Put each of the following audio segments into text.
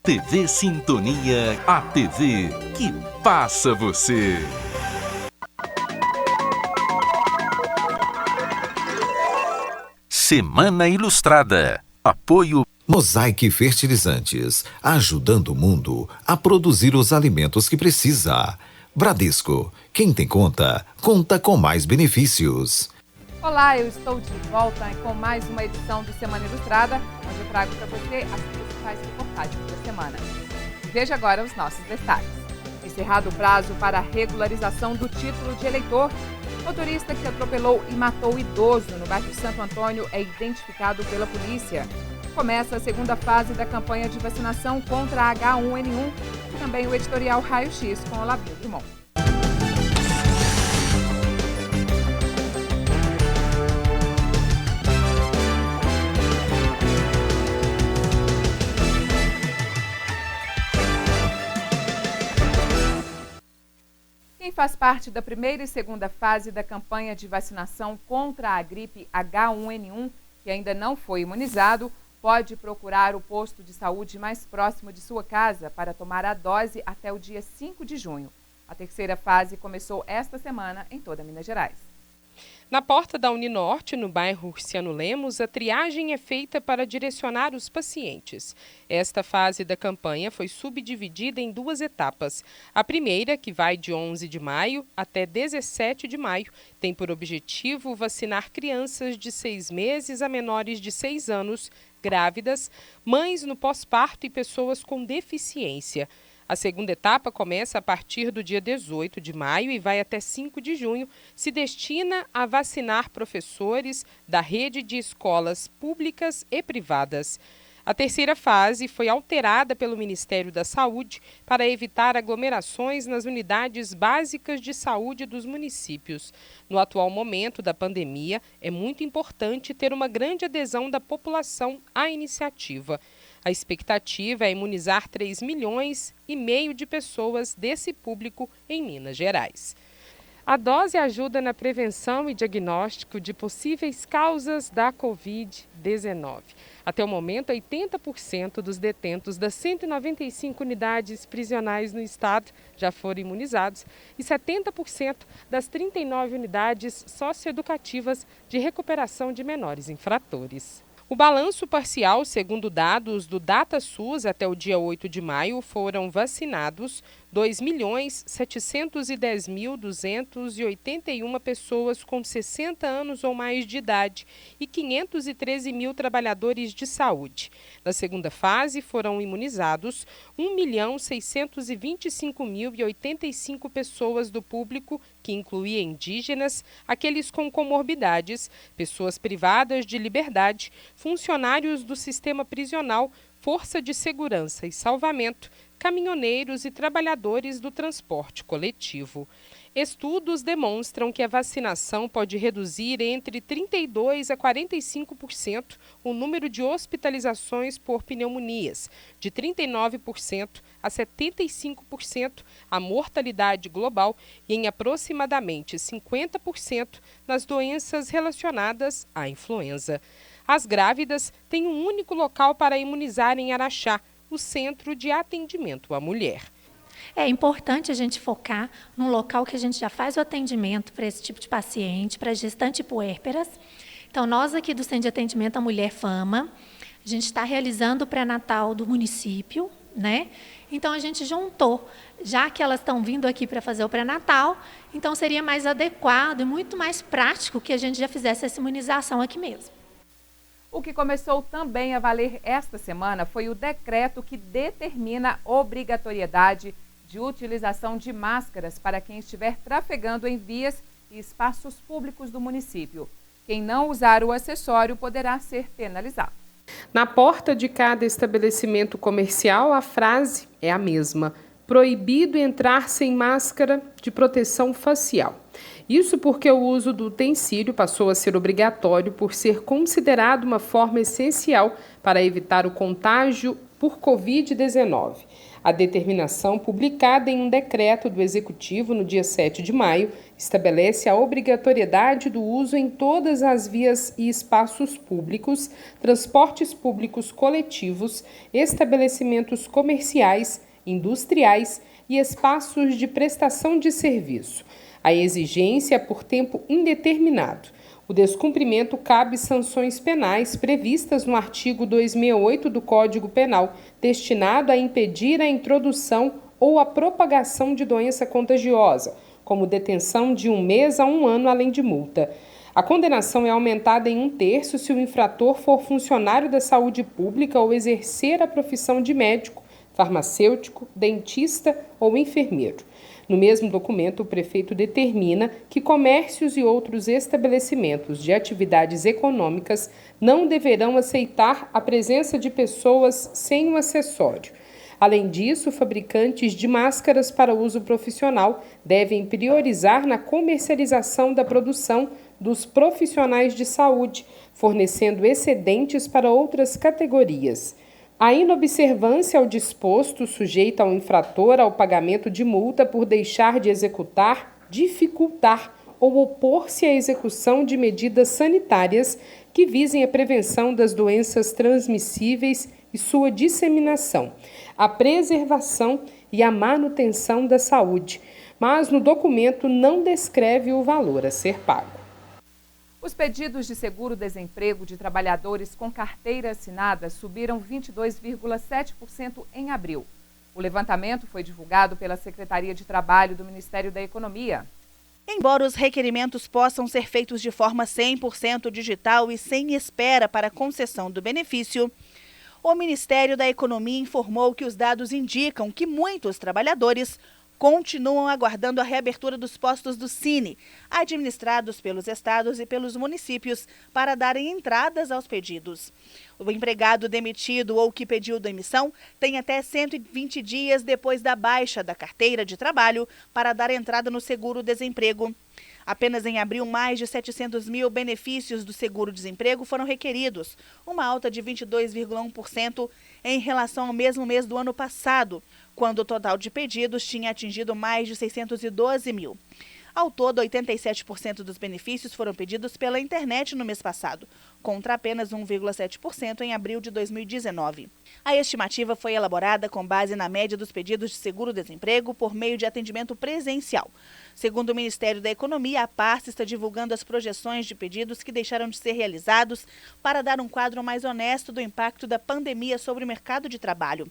TV Sintonia, a TV que passa você. Semana Ilustrada. Apoio Mosaic Fertilizantes, ajudando o mundo a produzir os alimentos que precisa. Bradesco, quem tem conta, conta com mais benefícios. Olá, eu estou de volta com mais uma edição do Semana Ilustrada, onde eu trago para você as principais reportagens da semana. Veja agora os nossos destaques. Encerrado o prazo para a regularização do título de eleitor, motorista que atropelou e matou o idoso no bairro Santo Antônio é identificado pela polícia. Começa a segunda fase da campanha de vacinação contra a H1N1 e também o editorial Raio X com Olavo Drummond. Quem faz parte da primeira e segunda fase da campanha de vacinação contra a gripe H1N1, que ainda não foi imunizado, pode procurar o posto de saúde mais próximo de sua casa para tomar a dose até o dia 5 de junho. A terceira fase começou esta semana em toda Minas Gerais. Na porta da Uninorte, no bairro Urciano Lemos, a triagem é feita para direcionar os pacientes. Esta fase da campanha foi subdividida em duas etapas. A primeira, que vai de 11 de maio até 17 de maio, tem por objetivo vacinar crianças de 6 meses a menores de 6 anos, grávidas, mães no pós-parto e pessoas com deficiência. A segunda etapa começa a partir do dia 18 de maio e vai até 5 de junho. Se destina a vacinar professores da rede de escolas públicas e privadas. A terceira fase foi alterada pelo Ministério da Saúde para evitar aglomerações nas unidades básicas de saúde dos municípios. No atual momento da pandemia, é muito importante ter uma grande adesão da população à iniciativa. A expectativa é imunizar 3,5 milhões de pessoas desse público em Minas Gerais. A dose ajuda na prevenção e diagnóstico de possíveis causas da Covid-19. Até o momento, 80% dos detentos das 195 unidades prisionais no estado já foram imunizados e 70% das 39 unidades socioeducativas de recuperação de menores infratores. O balanço parcial, segundo dados do DataSUS, até o dia 8 de maio, foram vacinados 2.710.281 pessoas com 60 anos ou mais de idade e 513 mil trabalhadores de saúde. Na segunda fase, foram imunizados 1.625.085 pessoas do público, que incluía indígenas, aqueles com comorbidades, pessoas privadas de liberdade, funcionários do sistema prisional, força de segurança e salvamento, caminhoneiros e trabalhadores do transporte coletivo. Estudos demonstram que a vacinação pode reduzir entre 32% a 45% o número de hospitalizações por pneumonias, de 39% a 75% a mortalidade global e em aproximadamente 50% nas doenças relacionadas à influenza. As grávidas têm um único local para imunizar em Araxá, o Centro de Atendimento à Mulher. É importante a gente focar num local que a gente já faz o atendimento para esse tipo de paciente, para gestante puérperas. Então, nós aqui do Centro de Atendimento à Mulher Fama, a gente está realizando o pré-natal do município, né? Então, a gente juntou, já que elas estão vindo aqui para fazer o pré-natal, então seria mais adequado e muito mais prático que a gente já fizesse essa imunização aqui mesmo. O que começou também a valer esta semana foi o decreto que determina a obrigatoriedade de utilização de máscaras para quem estiver trafegando em vias e espaços públicos do município. Quem não usar o acessório poderá ser penalizado. Na porta de cada estabelecimento comercial, a frase é a mesma: proibido entrar sem máscara de proteção facial. Isso porque o uso do utensílio passou a ser obrigatório por ser considerado uma forma essencial para evitar o contágio por Covid-19. A determinação, publicada em um decreto do Executivo no dia 7 de maio, Estabelece a obrigatoriedade do uso em todas as vias e espaços públicos, transportes públicos coletivos, estabelecimentos comerciais, industriais e espaços de prestação de serviço. A exigência é por tempo indeterminado. O descumprimento cabe sanções penais previstas no artigo 268 do Código Penal, destinado a impedir a introdução ou a propagação de doença contagiosa, como detenção de 1 mês a 1 ano, além de multa. A condenação é aumentada em 1/3 se o infrator for funcionário da saúde pública ou exercer a profissão de médico, farmacêutico, dentista ou enfermeiro. No mesmo documento, o prefeito determina que comércios e outros estabelecimentos de atividades econômicas não deverão aceitar a presença de pessoas sem um acessório. Além disso, fabricantes de máscaras para uso profissional devem priorizar na comercialização da produção dos profissionais de saúde, fornecendo excedentes para outras categorias. A inobservância ao disposto sujeita ao infrator ao pagamento de multa por deixar de executar, dificultar ou opor-se à execução de medidas sanitárias que visem a prevenção das doenças transmissíveis e sua disseminação, a preservação e a manutenção da saúde, mas no documento não descreve o valor a ser pago. Os pedidos de seguro-desemprego de trabalhadores com carteira assinada subiram 22,7% em abril. O levantamento foi divulgado pela Secretaria de Trabalho do Ministério da Economia. Embora os requerimentos possam ser feitos de forma 100% digital e sem espera para concessão do benefício, o Ministério da Economia informou que os dados indicam que muitos trabalhadores continuam aguardando a reabertura dos postos do Cine, administrados pelos estados e pelos municípios, para darem entradas aos pedidos. O empregado demitido ou que pediu demissão tem até 120 dias depois da baixa da carteira de trabalho para dar entrada no seguro-desemprego. Apenas em abril, mais de 700 mil benefícios do seguro-desemprego foram requeridos, uma alta de 22,1% em relação ao mesmo mês do ano passado, quando o total de pedidos tinha atingido mais de 612 mil. Ao todo, 87% dos benefícios foram pedidos pela internet no mês passado, contra apenas 1,7% em abril de 2019. A estimativa foi elaborada com base na média dos pedidos de seguro-desemprego por meio de atendimento presencial. Segundo o Ministério da Economia, a pasta está divulgando as projeções de pedidos que deixaram de ser realizados para dar um quadro mais honesto do impacto da pandemia sobre o mercado de trabalho.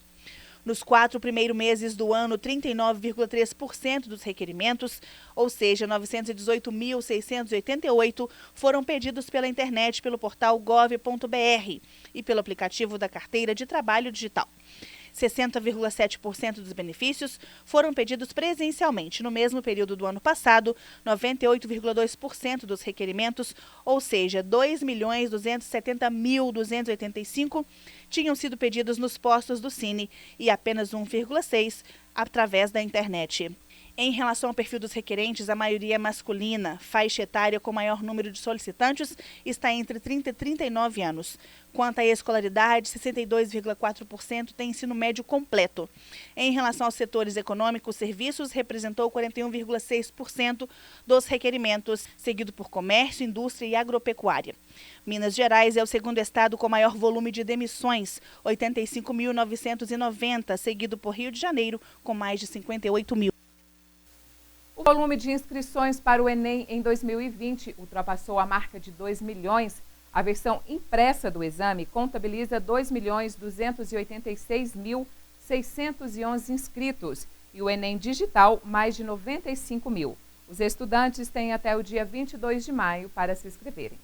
Nos 4 primeiros meses do ano, 39,3% dos requerimentos, ou seja, 918.688, foram pedidos pela internet pelo portal gov.br e pelo aplicativo da Carteira de Trabalho Digital. 60,7% dos benefícios foram pedidos presencialmente. No mesmo período do ano passado, 98,2% dos requerimentos, ou seja, 2.270.285, tinham sido pedidos nos postos do Cine e apenas 1,6% através da internet. Em relação ao perfil dos requerentes, a maioria é masculina. Faixa etária com maior número de solicitantes está entre 30 e 39 anos. Quanto à escolaridade, 62,4% tem ensino médio completo. Em relação aos setores econômicos, serviços representou 41,6% dos requerimentos, seguido por comércio, indústria e agropecuária. Minas Gerais é o segundo estado com maior volume de demissões, 85.990, seguido por Rio de Janeiro, com mais de 58 mil. O volume de inscrições para o Enem em 2020 ultrapassou a marca de 2 milhões. A versão impressa do exame contabiliza 2.286.611 inscritos e o Enem digital mais de 95 mil. Os estudantes têm até o dia 22 de maio para se inscreverem.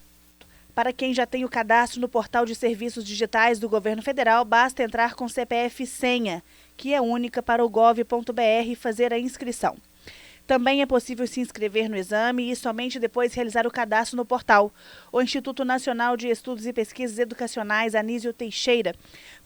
Para quem já tem o cadastro no portal de serviços digitais do governo federal, basta entrar com CPF e senha, que é única para o gov.br, e fazer a inscrição. Também é possível se inscrever no exame e somente depois realizar o cadastro no portal. O Instituto Nacional de Estudos e Pesquisas Educacionais Anísio Teixeira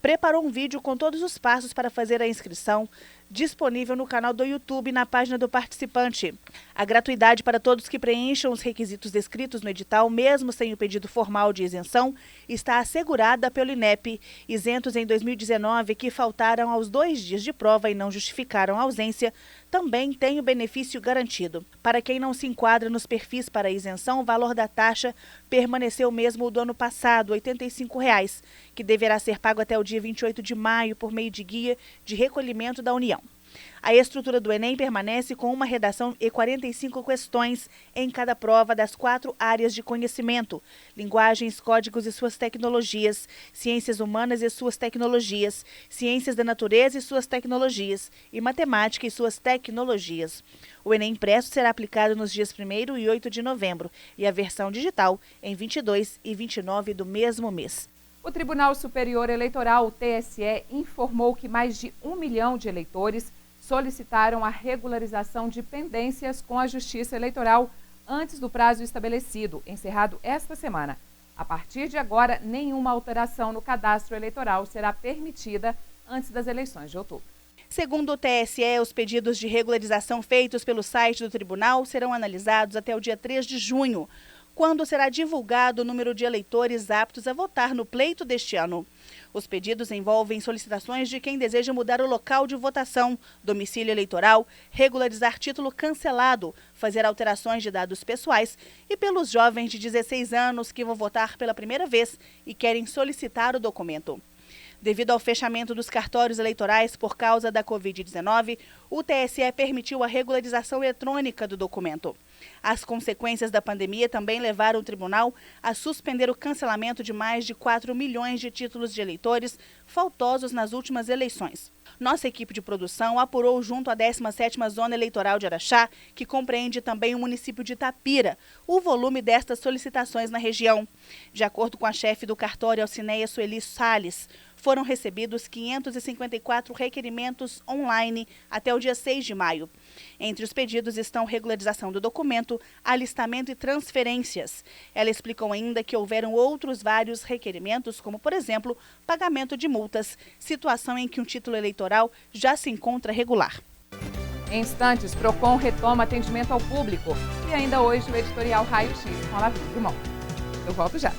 preparou um vídeo com todos os passos para fazer a inscrição, disponível no canal do YouTube na página do participante. A gratuidade para todos que preencham os requisitos descritos no edital, mesmo sem o pedido formal de isenção, está assegurada pelo INEP. Isentos em 2019 que faltaram aos 2 dias de prova e não justificaram a ausência, também têm o benefício garantido. Para quem não se enquadra nos perfis para isenção, o valor da taxa permaneceu o mesmo do ano passado, R$ 85,00, que deverá ser pago até o dia 28 de maio por meio de guia de recolhimento da União. A estrutura do Enem permanece com uma redação e 45 questões em cada prova das 4 áreas de conhecimento: linguagens, códigos e suas tecnologias, ciências humanas e suas tecnologias, ciências da natureza e suas tecnologias, e matemática e suas tecnologias. O Enem impresso será aplicado nos dias 1º e 8 de novembro e a versão digital em 22 e 29 do mesmo mês. O Tribunal Superior Eleitoral, o TSE, informou que mais de 1 milhão de eleitores solicitaram a regularização de pendências com a Justiça Eleitoral antes do prazo estabelecido, encerrado esta semana. A partir de agora, nenhuma alteração no cadastro eleitoral será permitida antes das eleições de outubro. Segundo o TSE, os pedidos de regularização feitos pelo site do tribunal serão analisados até o dia 3 de junho, quando será divulgado o número de eleitores aptos a votar no pleito deste ano. Os pedidos envolvem solicitações de quem deseja mudar o local de votação, domicílio eleitoral, regularizar título cancelado, fazer alterações de dados pessoais e pelos jovens de 16 anos que vão votar pela primeira vez e querem solicitar o documento. Devido ao fechamento dos cartórios eleitorais por causa da Covid-19, o TSE permitiu a regularização eletrônica do documento. As consequências da pandemia também levaram o tribunal a suspender o cancelamento de mais de 4 milhões de títulos de eleitores faltosos nas últimas eleições. Nossa equipe de produção apurou junto à 17ª Zona Eleitoral de Araxá, que compreende também o município de Itapira, o volume destas solicitações na região. De acordo com a chefe do cartório, Alcineia Sueli Salles, foram recebidos 554 requerimentos online até o dia 6 de maio. Entre os pedidos estão regularização do documento, alistamento e transferências. Ela explicou ainda que houveram outros vários requerimentos, como, por exemplo, pagamento de multas, situação em que um título eleitoral já se encontra regular. Em instantes, Procon retoma atendimento ao público e ainda hoje o editorial Raio X com a Lavínia Drummond. Eu volto já.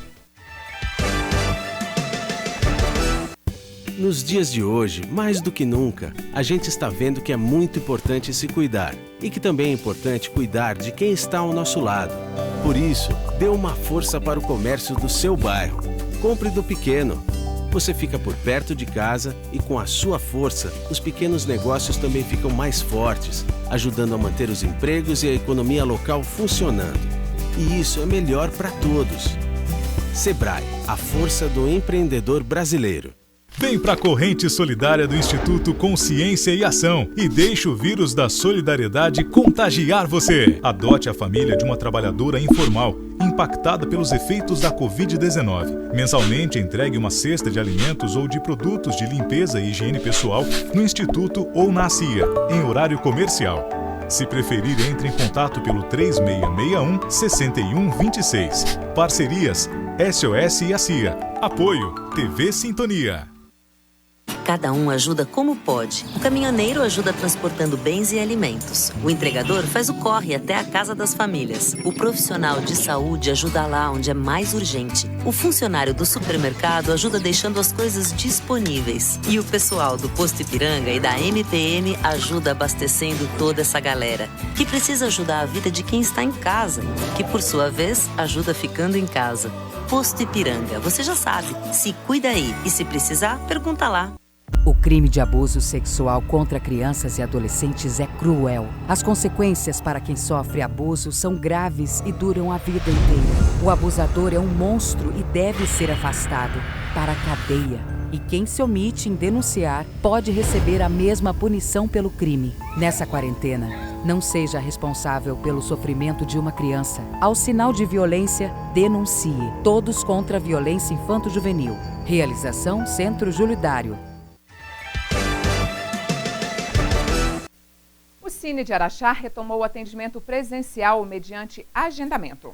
Nos dias de hoje, mais do que nunca, a gente está vendo que é muito importante se cuidar e que também é importante cuidar de quem está ao nosso lado. Por isso, dê uma força para o comércio do seu bairro. Compre do pequeno. Você fica por perto de casa e com a sua força, os pequenos negócios também ficam mais fortes, ajudando a manter os empregos e a economia local funcionando. E isso é melhor para todos. Sebrae, a força do empreendedor brasileiro. Vem para a corrente solidária do Instituto Consciência e Ação e deixe o vírus da solidariedade contagiar você. Adote a família de uma trabalhadora informal impactada pelos efeitos da Covid-19. Mensalmente entregue uma cesta de alimentos ou de produtos de limpeza e higiene pessoal no Instituto ou na CIA, em horário comercial. Se preferir, entre em contato pelo 3661-6126. Parcerias SOS e a CIA. Apoio TV Sintonia. Cada um ajuda como pode. O caminhoneiro ajuda transportando bens e alimentos. O entregador faz o corre até a casa das famílias. O profissional de saúde ajuda lá onde é mais urgente. O funcionário do supermercado ajuda deixando as coisas disponíveis. E o pessoal do Posto Ipiranga e da MPM ajuda abastecendo toda essa galera, que precisa ajudar a vida de quem está em casa, que por sua vez ajuda ficando em casa. Posto Ipiranga, você já sabe. Se cuida aí e se precisar, pergunta lá. O crime de abuso sexual contra crianças e adolescentes é cruel. As consequências para quem sofre abuso são graves e duram a vida inteira. O abusador é um monstro e deve ser afastado para a cadeia. E quem se omite em denunciar pode receber a mesma punição pelo crime. Nessa quarentena, não seja responsável pelo sofrimento de uma criança. Ao sinal de violência, denuncie. Todos contra a violência infanto-juvenil. Realização Centro Júlio Dário. O Cine de Araxá retomou o atendimento presencial mediante agendamento.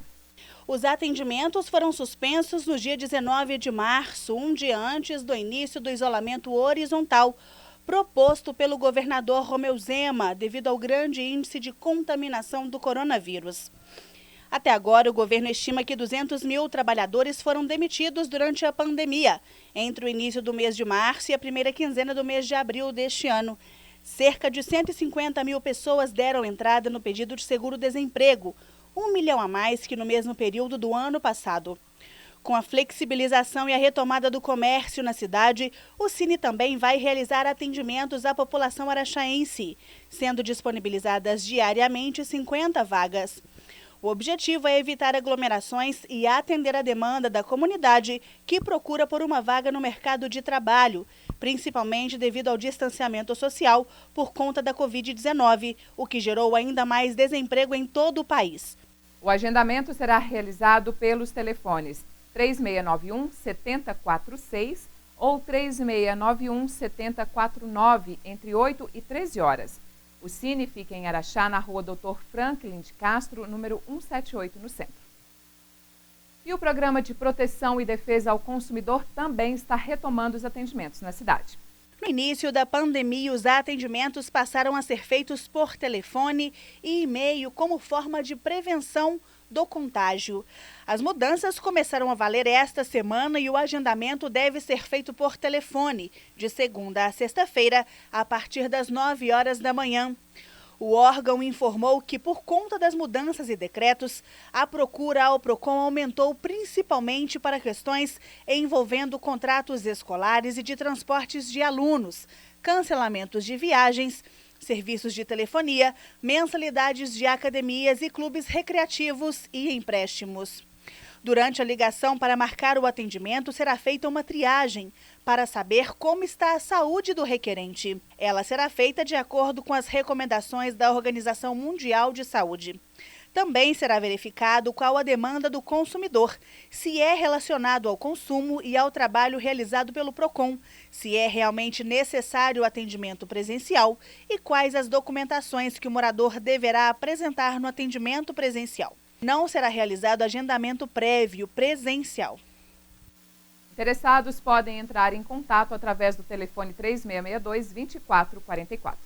Os atendimentos foram suspensos no dia 19 de março, um dia antes do início do isolamento horizontal, proposto pelo governador Romeu Zema, devido ao grande índice de contaminação do coronavírus. Até agora, o governo estima que 200 mil trabalhadores foram demitidos durante a pandemia, entre o início do mês de março e a primeira quinzena do mês de abril deste ano. Cerca de 150 mil pessoas deram entrada no pedido de seguro-desemprego, 1 milhão a mais que no mesmo período do ano passado. Com a flexibilização e a retomada do comércio na cidade, o Cine também vai realizar atendimentos à população araxaense, sendo disponibilizadas diariamente 50 vagas. O objetivo é evitar aglomerações e atender a demanda da comunidade que procura por uma vaga no mercado de trabalho, principalmente devido ao distanciamento social por conta da Covid-19, o que gerou ainda mais desemprego em todo o país. O agendamento será realizado pelos telefones 3691-7046 ou 3691-7049, entre 8 e 13 horas. O Cine fica em Araxá, na rua Dr. Franklin de Castro, número 178, no centro. E o Programa de Proteção e Defesa ao Consumidor também está retomando os atendimentos na cidade. No início da pandemia, os atendimentos passaram a ser feitos por telefone e e-mail como forma de prevenção do contágio. As mudanças começaram a valer esta semana e o agendamento deve ser feito por telefone, de segunda a sexta-feira, a partir das 9 horas da manhã. O órgão informou que, por conta das mudanças e decretos, a procura ao PROCON aumentou principalmente para questões envolvendo contratos escolares e de transportes de alunos, cancelamentos de viagens, serviços de telefonia, mensalidades de academias e clubes recreativos e empréstimos. Durante a ligação para marcar o atendimento, será feita uma triagem para saber como está a saúde do requerente. Ela será feita de acordo com as recomendações da Organização Mundial de Saúde. Também será verificado qual a demanda do consumidor, se é relacionado ao consumo e ao trabalho realizado pelo PROCON, se é realmente necessário o atendimento presencial e quais as documentações que o morador deverá apresentar no atendimento presencial. Não será realizado agendamento prévio presencial. Interessados podem entrar em contato através do telefone 3662-2444.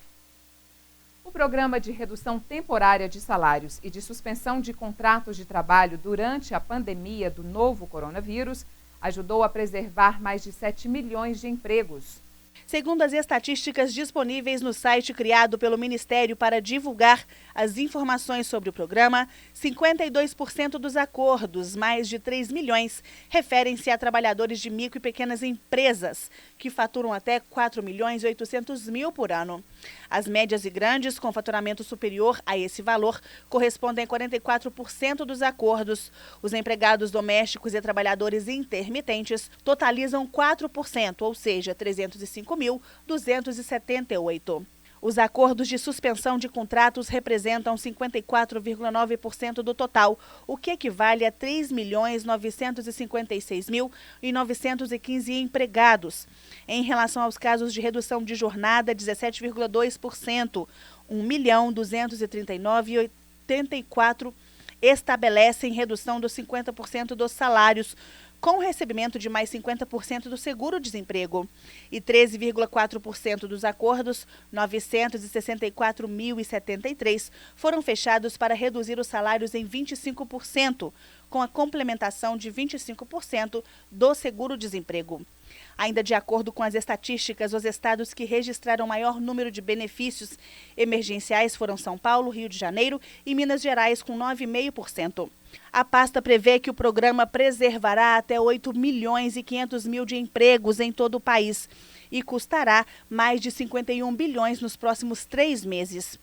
O Programa de Redução Temporária de Salários e de Suspensão de Contratos de Trabalho durante a pandemia do novo coronavírus ajudou a preservar mais de 7 milhões de empregos. Segundo as estatísticas disponíveis no site criado pelo Ministério para divulgar as informações sobre o programa, 52% dos acordos, mais de 3 milhões, referem-se a trabalhadores de micro e pequenas empresas, que faturam até 4.800.000 por ano. As médias e grandes, com faturamento superior a esse valor, correspondem a 44% dos acordos. Os empregados domésticos e trabalhadores intermitentes totalizam 4%, ou seja, 305.278. Os acordos de suspensão de contratos representam 54,9% do total, o que equivale a 3.956.915 empregados. Em relação aos casos de redução de jornada, 17,2%, 1.239.084 estabelecem redução dos 50% dos salários, com o recebimento de mais 50% do seguro-desemprego. E 13,4% dos acordos, 964.073, foram fechados para reduzir os salários em 25%, com a complementação de 25% do seguro-desemprego. Ainda de acordo com as estatísticas, os estados que registraram maior número de benefícios emergenciais foram São Paulo, Rio de Janeiro e Minas Gerais, com 9,5%. A pasta prevê que o programa preservará até 8.500.000 de empregos em todo o país e custará mais de 51 bilhões nos próximos 3 meses.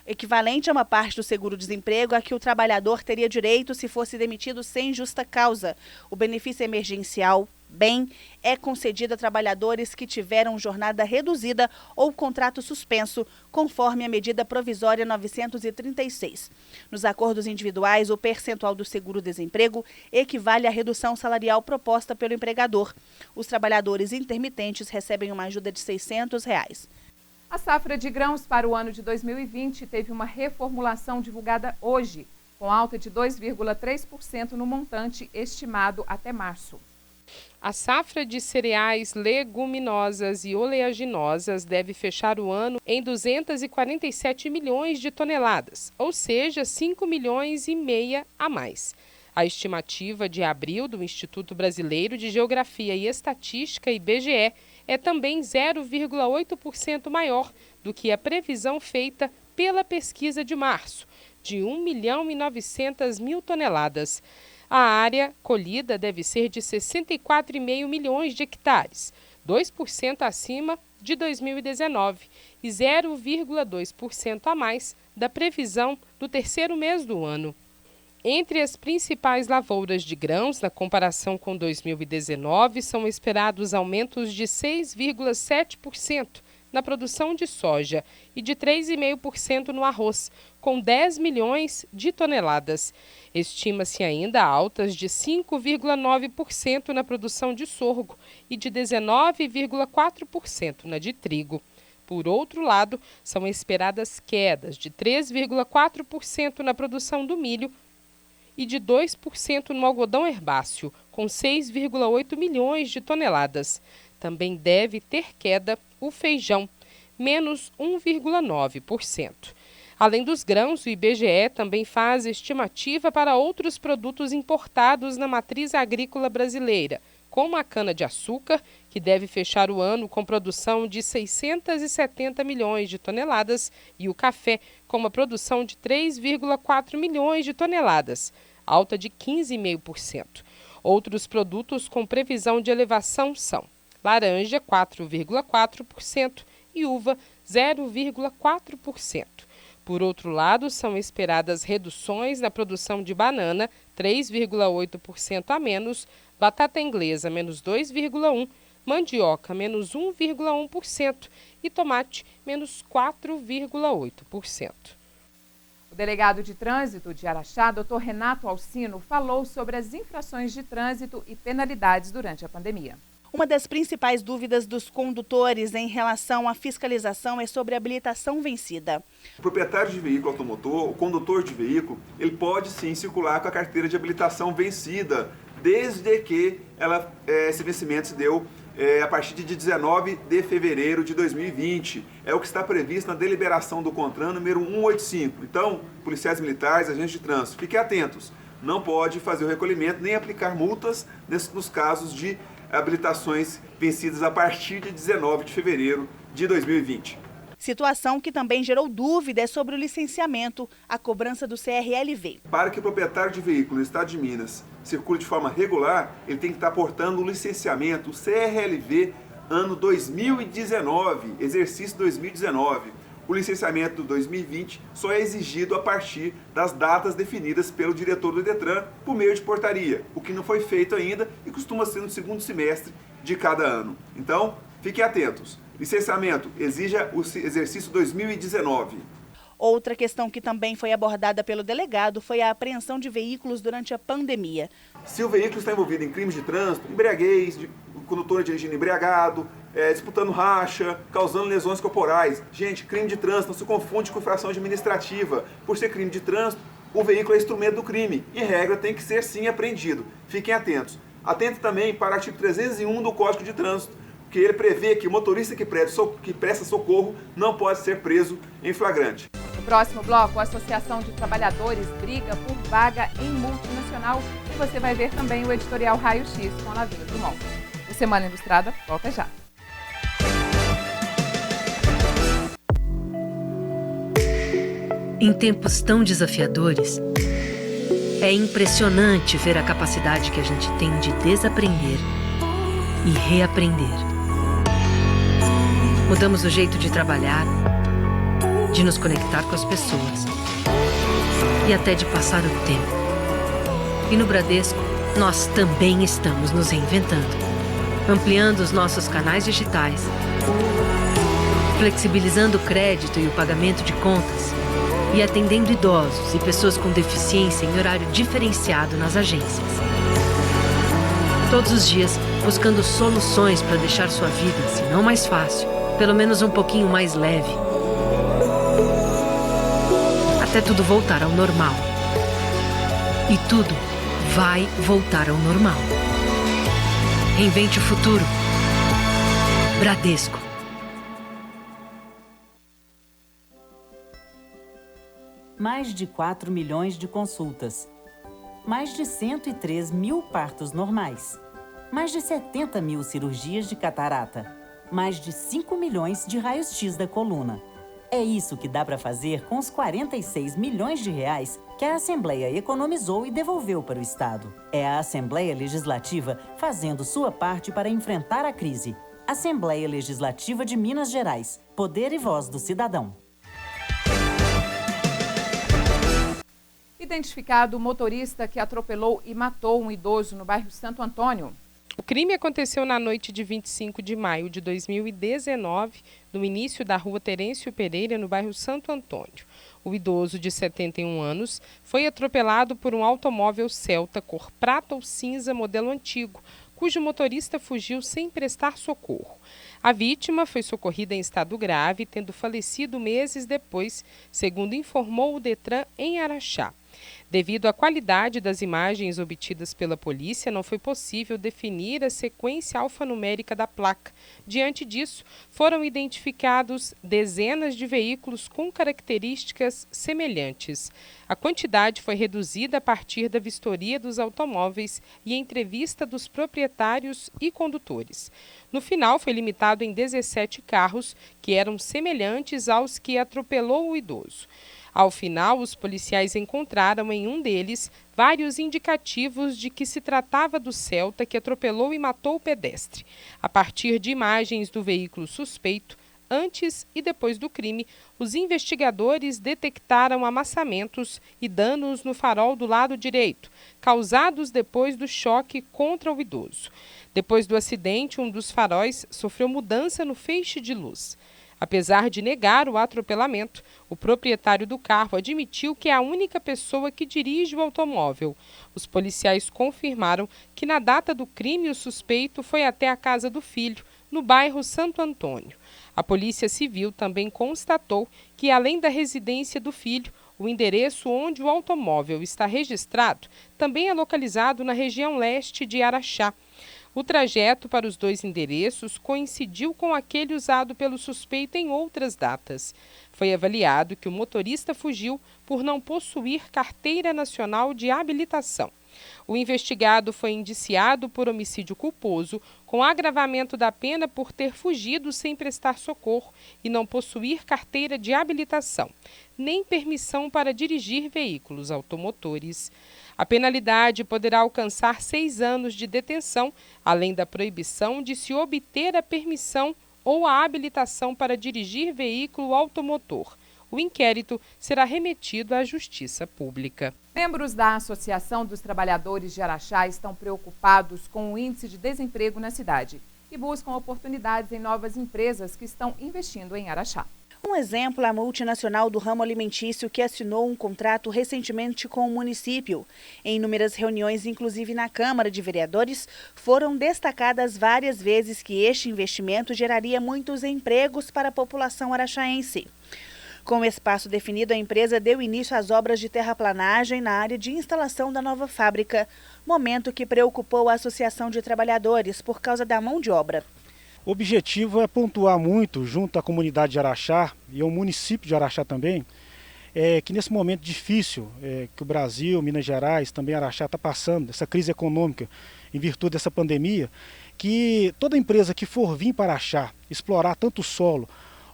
Equivalente a uma parte do seguro-desemprego a que o trabalhador teria direito se fosse demitido sem justa causa. O benefício emergencial, BEM, é concedido a trabalhadores que tiveram jornada reduzida ou contrato suspenso, conforme a medida provisória 936. Nos acordos individuais, o percentual do seguro-desemprego equivale à redução salarial proposta pelo empregador. Os trabalhadores intermitentes recebem uma ajuda de R$ 600. A safra de grãos para o ano de 2020 teve uma reformulação divulgada hoje, com alta de 2,3% no montante estimado até março. A safra de cereais, leguminosas e oleaginosas deve fechar o ano em 247 milhões de toneladas, ou seja, 5 milhões e meia a mais. A estimativa de abril do Instituto Brasileiro de Geografia e Estatística, IBGE, é também 0,8% maior do que a previsão feita pela pesquisa de março, de 1.900.000 toneladas. A área colhida deve ser de 64,5 milhões de hectares, 2% acima de 2019 e 0,2% a mais da previsão do terceiro mês do ano. Entre as principais lavouras de grãos, na comparação com 2019, são esperados aumentos de 6,7% na produção de soja e de 3,5% no arroz, com 10 milhões de toneladas. Estima-se ainda altas de 5,9% na produção de sorgo e de 19,4% na de trigo. Por outro lado, são esperadas quedas de 3,4% na produção do milho e de 2% no algodão herbáceo, com 6,8 milhões de toneladas. Também deve ter queda o feijão, menos 1,9%. Além dos grãos, o IBGE também faz estimativa para outros produtos importados na matriz agrícola brasileira, como a cana-de-açúcar, que deve fechar o ano com produção de 670 milhões de toneladas, e o café, com uma produção de 3,4 milhões de toneladas, alta de 15,5%. Outros produtos com previsão de elevação são laranja, 4,4% e uva, 0,4%. Por outro lado, são esperadas reduções na produção de banana, 3,8% a menos, batata inglesa, menos 2,1%, mandioca, menos 1,1% e tomate, menos 4,8%. O delegado de trânsito de Araxá, Dr. Renato Alcino, falou sobre as infrações de trânsito e penalidades durante a pandemia. Uma das principais dúvidas dos condutores em relação à fiscalização é sobre a habilitação vencida. O proprietário de veículo automotor, o condutor de veículo, ele pode sim circular com a carteira de habilitação vencida, desde que esse vencimento se deu a partir de 19 de fevereiro de 2020. É o que está previsto na deliberação do CONTRAN número 185. Então, policiais militares, agentes de trânsito, fiquem atentos. Não pode fazer o recolhimento nem aplicar multas nos casos de habilitações vencidas a partir de 19 de fevereiro de 2020. Situação que também gerou dúvidas sobre o licenciamento, a cobrança do CRLV. Para que o proprietário de veículo no estado de Minas circule de forma regular, ele tem que estar portando o licenciamento, o CRLV, ano 2019, exercício 2019. O licenciamento do 2020 só é exigido a partir das datas definidas pelo diretor do Detran por meio de portaria, o que não foi feito ainda e costuma ser no segundo semestre de cada ano. Então, fiquem atentos. Licenciamento exija o exercício 2019. Outra questão que também foi abordada pelo delegado foi a apreensão de veículos durante a pandemia. Se o veículo está envolvido em crimes de trânsito, embriaguez, o condutor dirigindo embriagado, disputando racha, causando lesões corporais. Gente, crime de trânsito não se confunde com infração administrativa. Por ser crime de trânsito, o veículo é instrumento do crime. Em regra, tem que ser sim apreendido. Fiquem atentos. Atentem também para o artigo 301 do Código de Trânsito, que ele prevê que o motorista que presta socorro não pode ser preso em flagrante. No próximo bloco, a Associação de Trabalhadores briga por vaga em multinacional e você vai ver também o editorial Raio X com a Lavínia Drummond. O Semana Ilustrada volta já. Em tempos tão desafiadores, é impressionante ver a capacidade que a gente tem de desaprender e reaprender. Mudamos o jeito de trabalhar, de nos conectar com as pessoas e até de passar o tempo. E no Bradesco, nós também estamos nos reinventando, ampliando os nossos canais digitais, flexibilizando o crédito e o pagamento de contas e atendendo idosos e pessoas com deficiência em horário diferenciado nas agências. Todos os dias, buscando soluções para deixar sua vida, se não mais fácil, pelo menos um pouquinho mais leve. Até tudo voltar ao normal. E tudo vai voltar ao normal. Reinvente o futuro. Bradesco. Mais de 4 milhões de consultas. Mais de 103 mil partos normais. Mais de 70 mil cirurgias de catarata. Mais de 5 milhões de raios-x da coluna. É isso que dá para fazer com os 46 milhões de reais que a Assembleia economizou e devolveu para o Estado. É a Assembleia Legislativa fazendo sua parte para enfrentar a crise. Assembleia Legislativa de Minas Gerais. Poder e voz do cidadão. Identificado o motorista que atropelou e matou um idoso no bairro Santo Antônio. O crime aconteceu na noite de 25 de maio de 2019, no início da rua Terêncio Pereira, no bairro Santo Antônio. O idoso, de 71 anos, foi atropelado por um automóvel Celta cor prata ou cinza, modelo antigo, cujo motorista fugiu sem prestar socorro. A vítima foi socorrida em estado grave, tendo falecido meses depois, segundo informou o Detran em Araxá. Devido à qualidade das imagens obtidas pela polícia, não foi possível definir a sequência alfanumérica da placa. Diante disso, foram identificados dezenas de veículos com características semelhantes. A quantidade foi reduzida a partir da vistoria dos automóveis e entrevista dos proprietários e condutores. No final, foi limitado em 17 carros que eram semelhantes aos que atropelou o idoso. Ao final, os policiais encontraram em um deles vários indicativos de que se tratava do Celta que atropelou e matou o pedestre. A partir de imagens do veículo suspeito, antes e depois do crime, os investigadores detectaram amassamentos e danos no farol do lado direito, causados depois do choque contra o idoso. Depois do acidente, um dos faróis sofreu mudança no feixe de luz. Apesar de negar o atropelamento, o proprietário do carro admitiu que é a única pessoa que dirige o automóvel. Os policiais confirmaram que na data do crime o suspeito foi até a casa do filho, no bairro Santo Antônio. A Polícia Civil também constatou que, além da residência do filho, o endereço onde o automóvel está registrado também é localizado na região leste de Araxá. O trajeto para os dois endereços coincidiu com aquele usado pelo suspeito em outras datas. Foi avaliado que o motorista fugiu por não possuir carteira nacional de habilitação. O investigado foi indiciado por homicídio culposo, com agravamento da pena por ter fugido sem prestar socorro e não possuir carteira de habilitação, nem permissão para dirigir veículos automotores. A penalidade poderá alcançar 6 anos de detenção, além da proibição de se obter a permissão ou a habilitação para dirigir veículo automotor. O inquérito será remetido à Justiça Pública. Membros da Associação dos Trabalhadores de Araxá estão preocupados com o índice de desemprego na cidade e buscam oportunidades em novas empresas que estão investindo em Araxá. Um exemplo é a multinacional do ramo alimentício que assinou um contrato recentemente com o município. Em inúmeras reuniões, inclusive na Câmara de Vereadores, foram destacadas várias vezes que este investimento geraria muitos empregos para a população araxaense. Com o espaço definido, a empresa deu início às obras de terraplanagem na área de instalação da nova fábrica, momento que preocupou a Associação de Trabalhadores por causa da mão de obra. O objetivo é pontuar muito, junto à comunidade de Araxá e ao município de Araxá também, que nesse momento difícil que o Brasil, Minas Gerais, também Araxá está passando, essa crise econômica em virtude dessa pandemia, que toda empresa que for vir para Araxá explorar tanto o solo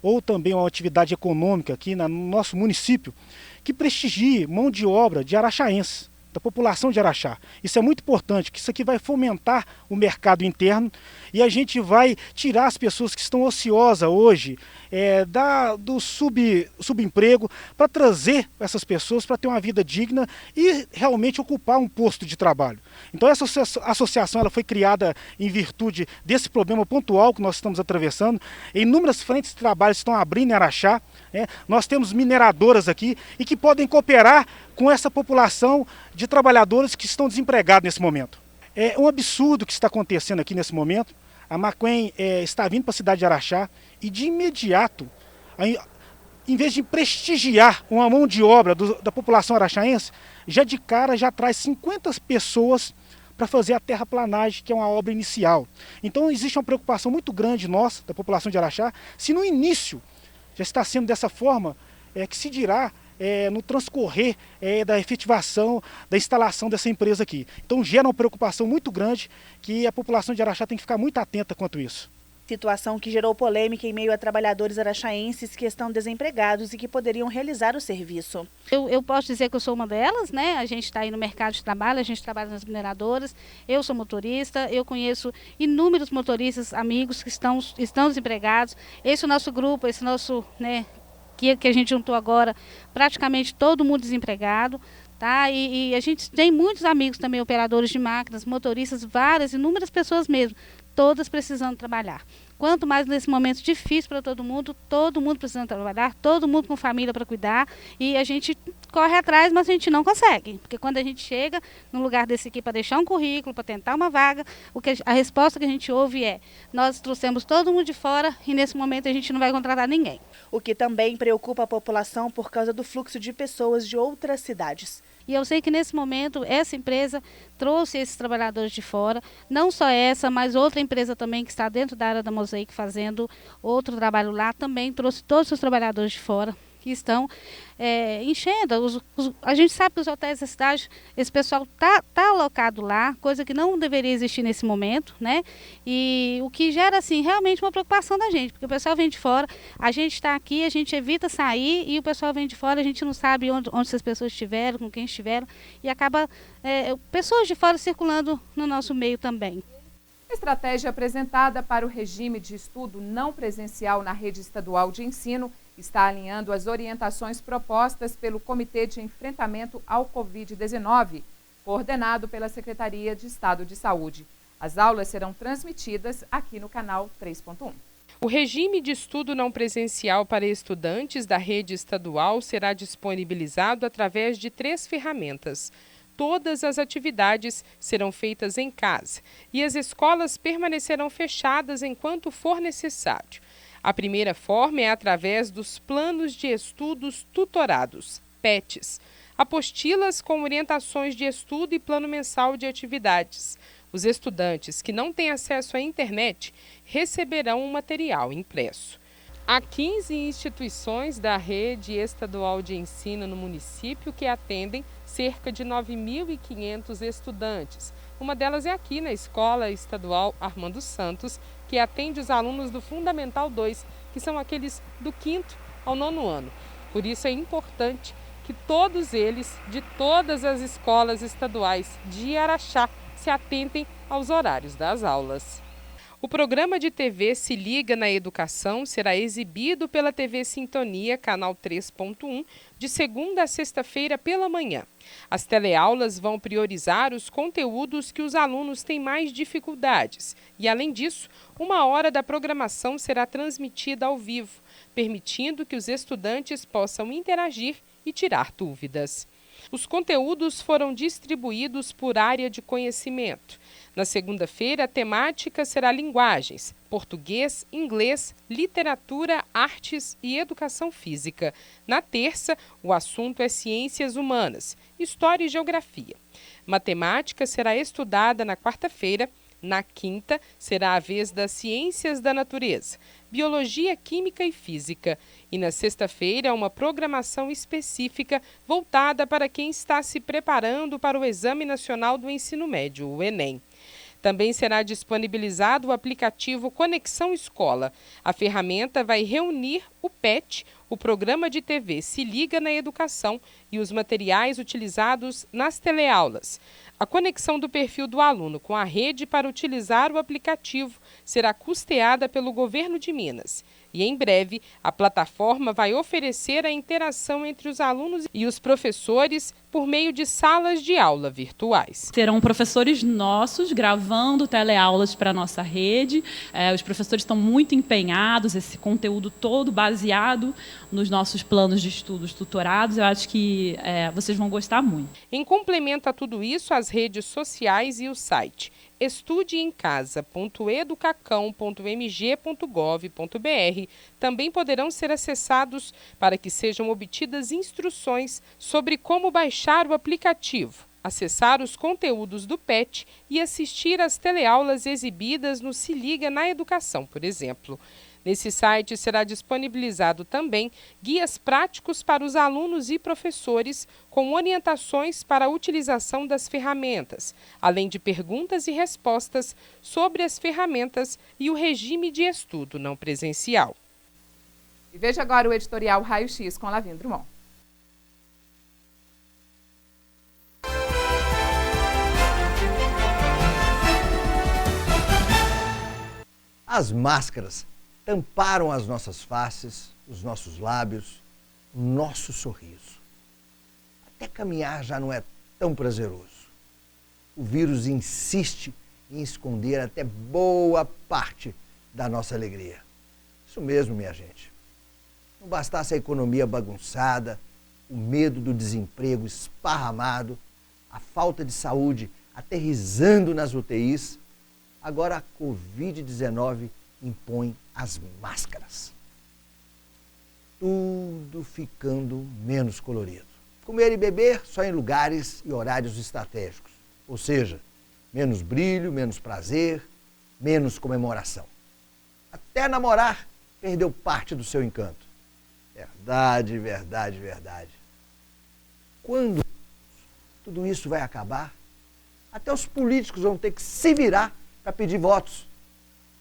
ou também uma atividade econômica aqui no nosso município, que prestigie mão de obra de araxaenses, da população de Araxá. Isso é muito importante, que isso aqui vai fomentar o mercado interno e a gente vai tirar as pessoas que estão ociosas hoje do subemprego, para trazer essas pessoas para ter uma vida digna e realmente ocupar um posto de trabalho. Então essa associação ela foi criada em virtude desse problema pontual que nós estamos atravessando. Inúmeras frentes de trabalho estão abrindo em Araxá. Nós temos mineradoras aqui e que podem cooperar com essa população de trabalhadores que estão desempregados nesse momento. É um absurdo o que está acontecendo aqui nesse momento. A Maquem está vindo para a cidade de Araxá e de imediato em vez de prestigiar uma mão de obra da população araxaense, já de cara já traz 50 pessoas para fazer a terraplanagem, que é uma obra inicial. Então existe uma preocupação muito grande nossa, da população de Araxá, se no início já está sendo dessa forma, que se dirá no transcorrer da efetivação, da instalação dessa empresa aqui. Então gera uma preocupação muito grande que a população de Araxá tem que ficar muito atenta quanto isso. Situação que gerou polêmica em meio a trabalhadores araxaenses que estão desempregados e que poderiam realizar o serviço. Eu posso dizer que eu sou uma delas, né? A gente está aí no mercado de trabalho, a gente trabalha nas mineradoras, eu sou motorista, eu conheço inúmeros motoristas, amigos que estão desempregados. Esse é o nosso grupo, esse nosso, né, que a gente juntou agora, praticamente todo mundo desempregado. Tá? E a gente tem muitos amigos também, operadores de máquinas, motoristas, inúmeras pessoas mesmo, todas precisando trabalhar. Quanto mais nesse momento difícil para todo mundo precisando trabalhar, todo mundo com família para cuidar, e a gente corre atrás, mas a gente não consegue. Porque quando a gente chega num lugar desse aqui para deixar um currículo, para tentar uma vaga, a resposta que a gente ouve é: nós trouxemos todo mundo de fora e nesse momento a gente não vai contratar ninguém. O que também preocupa a população por causa do fluxo de pessoas de outras cidades. E eu sei que nesse momento essa empresa trouxe esses trabalhadores de fora, não só essa, mas outra empresa também que está dentro da área da Mosaic fazendo outro trabalho lá, também trouxe todos os trabalhadores de fora que estão enchendo. A gente sabe que os hotéis da cidade, esse pessoal tá alocado lá, coisa que não deveria existir nesse momento, né? E o que gera, assim, realmente uma preocupação da gente, porque o pessoal vem de fora, a gente está aqui, a gente evita sair e o pessoal vem de fora, a gente não sabe onde essas pessoas estiveram, com quem estiveram, e acaba pessoas de fora circulando no nosso meio também. A estratégia apresentada para o regime de estudo não presencial na rede estadual de ensino está alinhando as orientações propostas pelo Comitê de Enfrentamento ao Covid-19, coordenado pela Secretaria de Estado de Saúde. As aulas serão transmitidas aqui no canal 3.1. O regime de estudo não presencial para estudantes da rede estadual será disponibilizado através de 3 ferramentas. Todas as atividades serão feitas em casa e as escolas permanecerão fechadas enquanto for necessário. A primeira forma é através dos Planos de Estudos Tutorados, PETs, apostilas com orientações de estudo e plano mensal de atividades. Os estudantes que não têm acesso à internet receberão um material impresso. Há 15 instituições da rede estadual de ensino no município que atendem cerca de 9.500 estudantes. Uma delas é aqui na Escola Estadual Armando Santos, que atende os alunos do Fundamental 2, que são aqueles do 5º ao 9º ano. Por isso é importante que todos eles, de todas as escolas estaduais de Araxá, se atentem aos horários das aulas. O programa de TV Se Liga na Educação será exibido pela TV Sintonia, canal 3.1, de segunda a sexta-feira pela manhã. As teleaulas vão priorizar os conteúdos que os alunos têm mais dificuldades e, além disso, 1 hora da programação será transmitida ao vivo, permitindo que os estudantes possam interagir e tirar dúvidas. Os conteúdos foram distribuídos por área de conhecimento. Na segunda-feira, a temática será linguagens, português, inglês, literatura, artes e educação física. Na terça, o assunto é ciências humanas, história e geografia. Matemática será estudada na quarta-feira. Na quinta, será a vez das ciências da natureza, biologia, química e física. E na sexta-feira, uma programação específica voltada para quem está se preparando para o Exame Nacional do Ensino Médio, o Enem. Também será disponibilizado o aplicativo Conexão Escola. A ferramenta vai reunir o PET, o programa de TV Se Liga na Educação, e os materiais utilizados nas teleaulas. A conexão do perfil do aluno com a rede para utilizar o aplicativo será custeada pelo governo de Minas. E em breve, a plataforma vai oferecer a interação entre os alunos e os professores por meio de salas de aula virtuais. Serão professores nossos gravando teleaulas para a nossa rede. Os professores estão muito empenhados, esse conteúdo todo baseado nos nossos planos de estudos tutorados. Eu acho que vocês vão gostar muito. Em complemento a tudo isso, as redes sociais e o site estudeemcasa.educacão.mg.gov.br também poderão ser acessados para que sejam obtidas instruções sobre como baixar o aplicativo, acessar os conteúdos do PET e assistir às teleaulas exibidas no Se Liga na Educação, por exemplo. Nesse site será disponibilizado também guias práticos para os alunos e professores com orientações para a utilização das ferramentas, além de perguntas e respostas sobre as ferramentas e o regime de estudo não presencial. E veja agora o editorial Raio X com Lavín Drummond. As máscaras tamparam as nossas faces, os nossos lábios, o nosso sorriso. Até caminhar já não é tão prazeroso. O vírus insiste em esconder até boa parte da nossa alegria. Isso mesmo, minha gente. Não bastasse a economia bagunçada, o medo do desemprego esparramado, a falta de saúde aterrissando nas UTIs, agora a Covid-19 impõe as máscaras. Tudo ficando menos colorido. Comer e beber só em lugares e horários estratégicos. Ou seja, menos brilho, menos prazer, menos comemoração. Até namorar perdeu parte do seu encanto. Verdade, verdade, verdade. Quando tudo isso vai acabar? Até os políticos vão ter que se virar para pedir votos.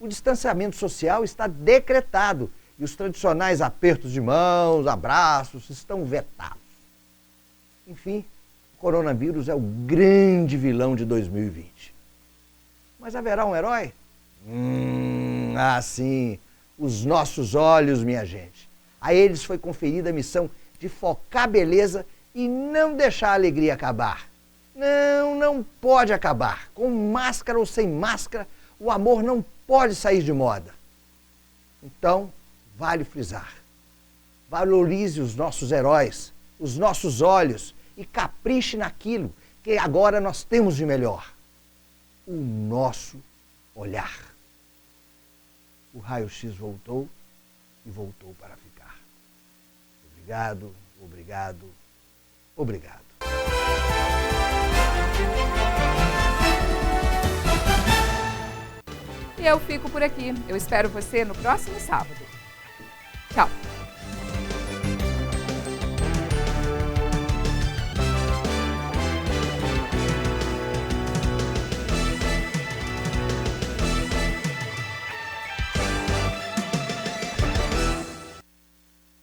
O distanciamento social está decretado e os tradicionais apertos de mãos, abraços, estão vetados. Enfim, o coronavírus é o grande vilão de 2020. Mas haverá um herói? Sim, os nossos olhos, minha gente. A eles foi conferida a missão de focar a beleza e não deixar a alegria acabar. Não pode acabar. Com máscara ou sem máscara, o amor não pode sair de moda. Então, vale frisar. Valorize os nossos heróis, os nossos olhos e capriche naquilo que agora nós temos de melhor. O nosso olhar. O raio-x voltou e voltou para ficar. Obrigado, obrigado, obrigado. E eu fico por aqui. Eu espero você no próximo sábado. Tchau.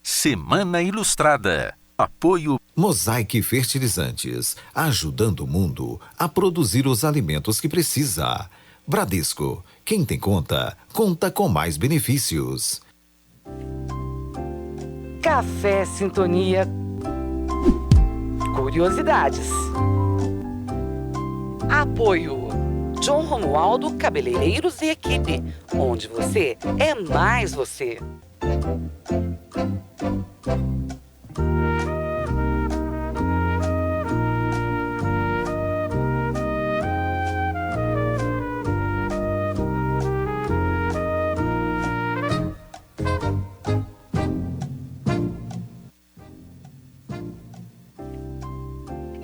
Semana Ilustrada. Apoio Mosaic Fertilizantes, ajudando o mundo a produzir os alimentos que precisa. Bradesco, quem tem conta, conta com mais benefícios. Café Sintonia. Curiosidades. Apoio John Romualdo Cabeleireiros e Equipe, onde você é mais você.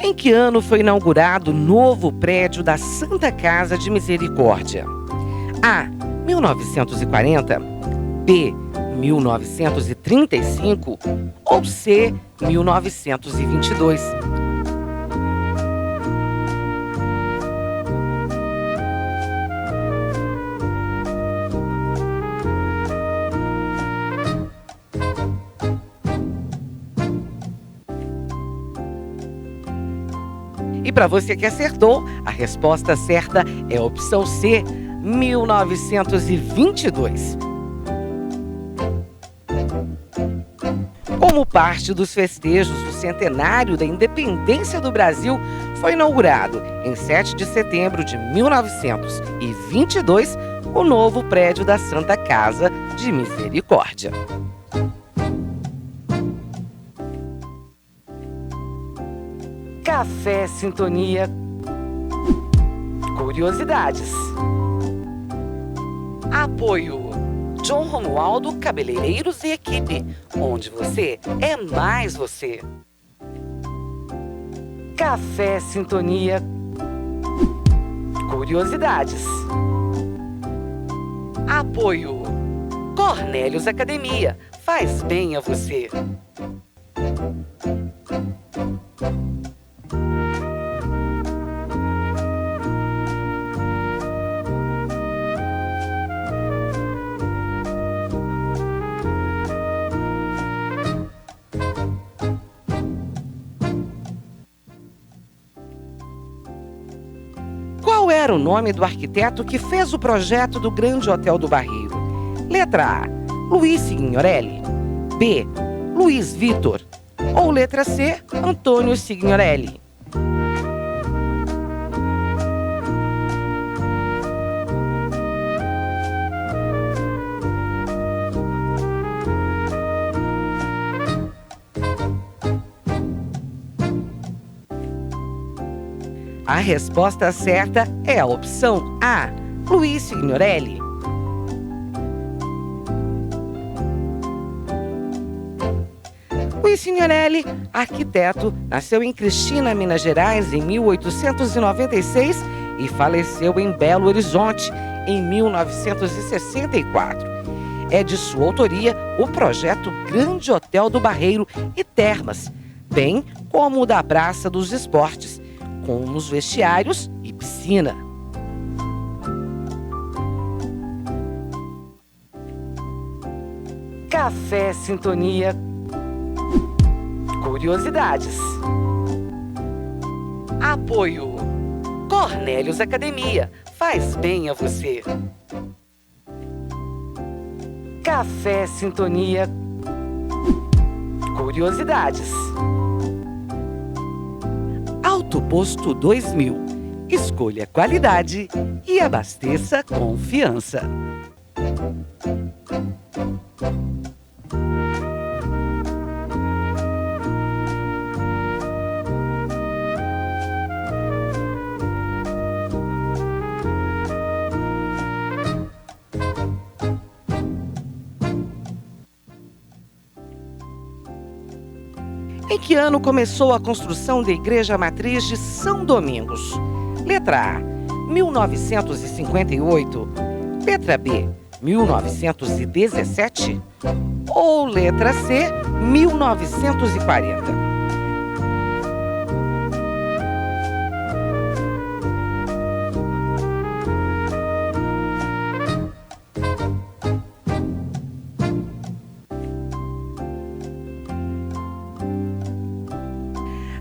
Em que ano foi inaugurado o novo prédio da Santa Casa de Misericórdia? A. 1940, B. 1935 ou C. 1922? E para você que acertou, a resposta certa é a opção C, 1922. Como parte dos festejos do centenário da independência do Brasil, foi inaugurado, em 7 de setembro de 1922, o novo prédio da Santa Casa de Misericórdia. Café Sintonia. Curiosidades. Apoio John Romualdo Cabeleireiros e Equipe, onde você é mais você. Café Sintonia. Curiosidades. Apoio Cornélios Academia, faz bem a você. Qual era o nome do arquiteto que fez o projeto do Grande Hotel do Barreiro? Letra A, Luiz Signorelli. B, Luiz Vitor. Ou letra C, Antônio Signorelli. A resposta certa é a opção A, Luiz Signorelli. Luiz Signorelli, arquiteto, nasceu em Cristina, Minas Gerais, em 1896 e faleceu em Belo Horizonte, em 1964. É de sua autoria o projeto Grande Hotel do Barreiro e Termas, bem como o da Praça dos Esportes, com os vestiários e piscina. Café Sintonia. Curiosidades. Apoio Cornélios Academia, faz bem a você. Café Sintonia. Curiosidades. Auto Posto 2000. Escolha qualidade e abasteça confiança. Em que ano começou a construção da Igreja Matriz de São Domingos? Letra A, 1958. Letra B, 1917. Ou letra C, 1940.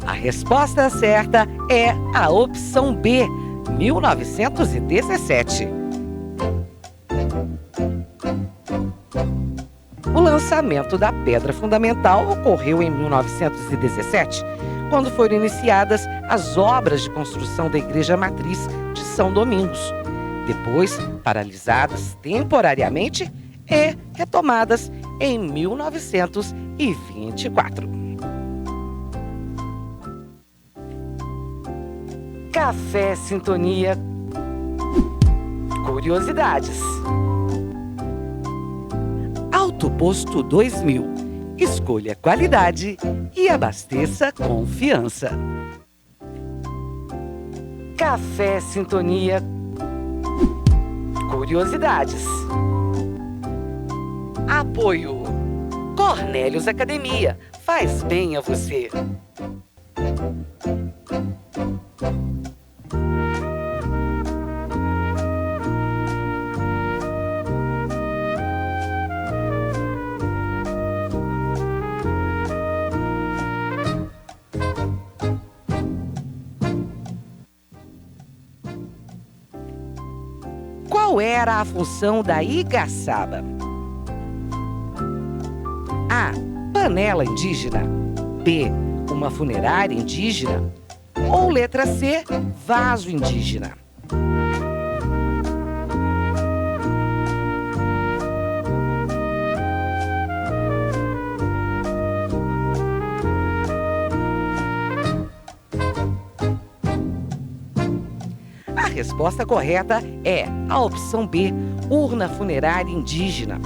A resposta certa é a opção B, 1917. O lançamento da pedra fundamental ocorreu em 1917, quando foram iniciadas as obras de construção da Igreja Matriz de São Domingos, depois paralisadas temporariamente e retomadas em 1924. Café Sintonia. Curiosidades. Auto Posto 2000. Escolha qualidade e abasteça confiança. Café Sintonia. Curiosidades. Apoio Cornélios Academia, faz bem a você. Qual era a função da igaçaba? A. Panela indígena. B. Uma funerária indígena. Ou letra C. Vaso indígena. A resposta correta é a opção B, urna funerária indígena.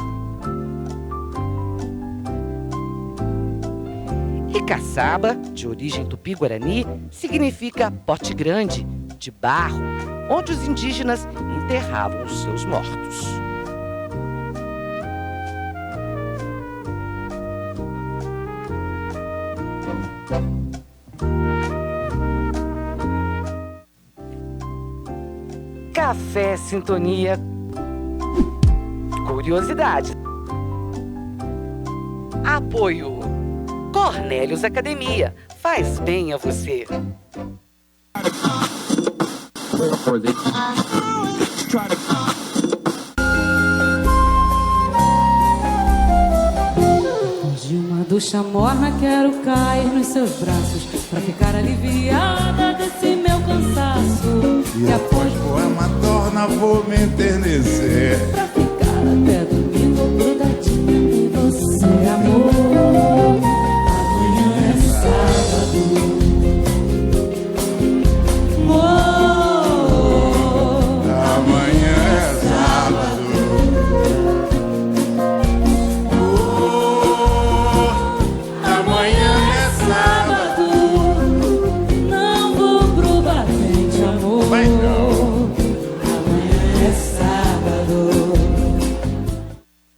Icaçaba, de origem tupi-guarani, significa pote grande, de barro, onde os indígenas enterravam os seus mortos. Café Sintonia. Curiosidade. Apoio. Cornélios Academia. Faz bem a você. De uma ducha morna quero cair nos seus braços pra ficar aliviada desse meu cansaço. E após poema torna vou me enternecer pra ficar até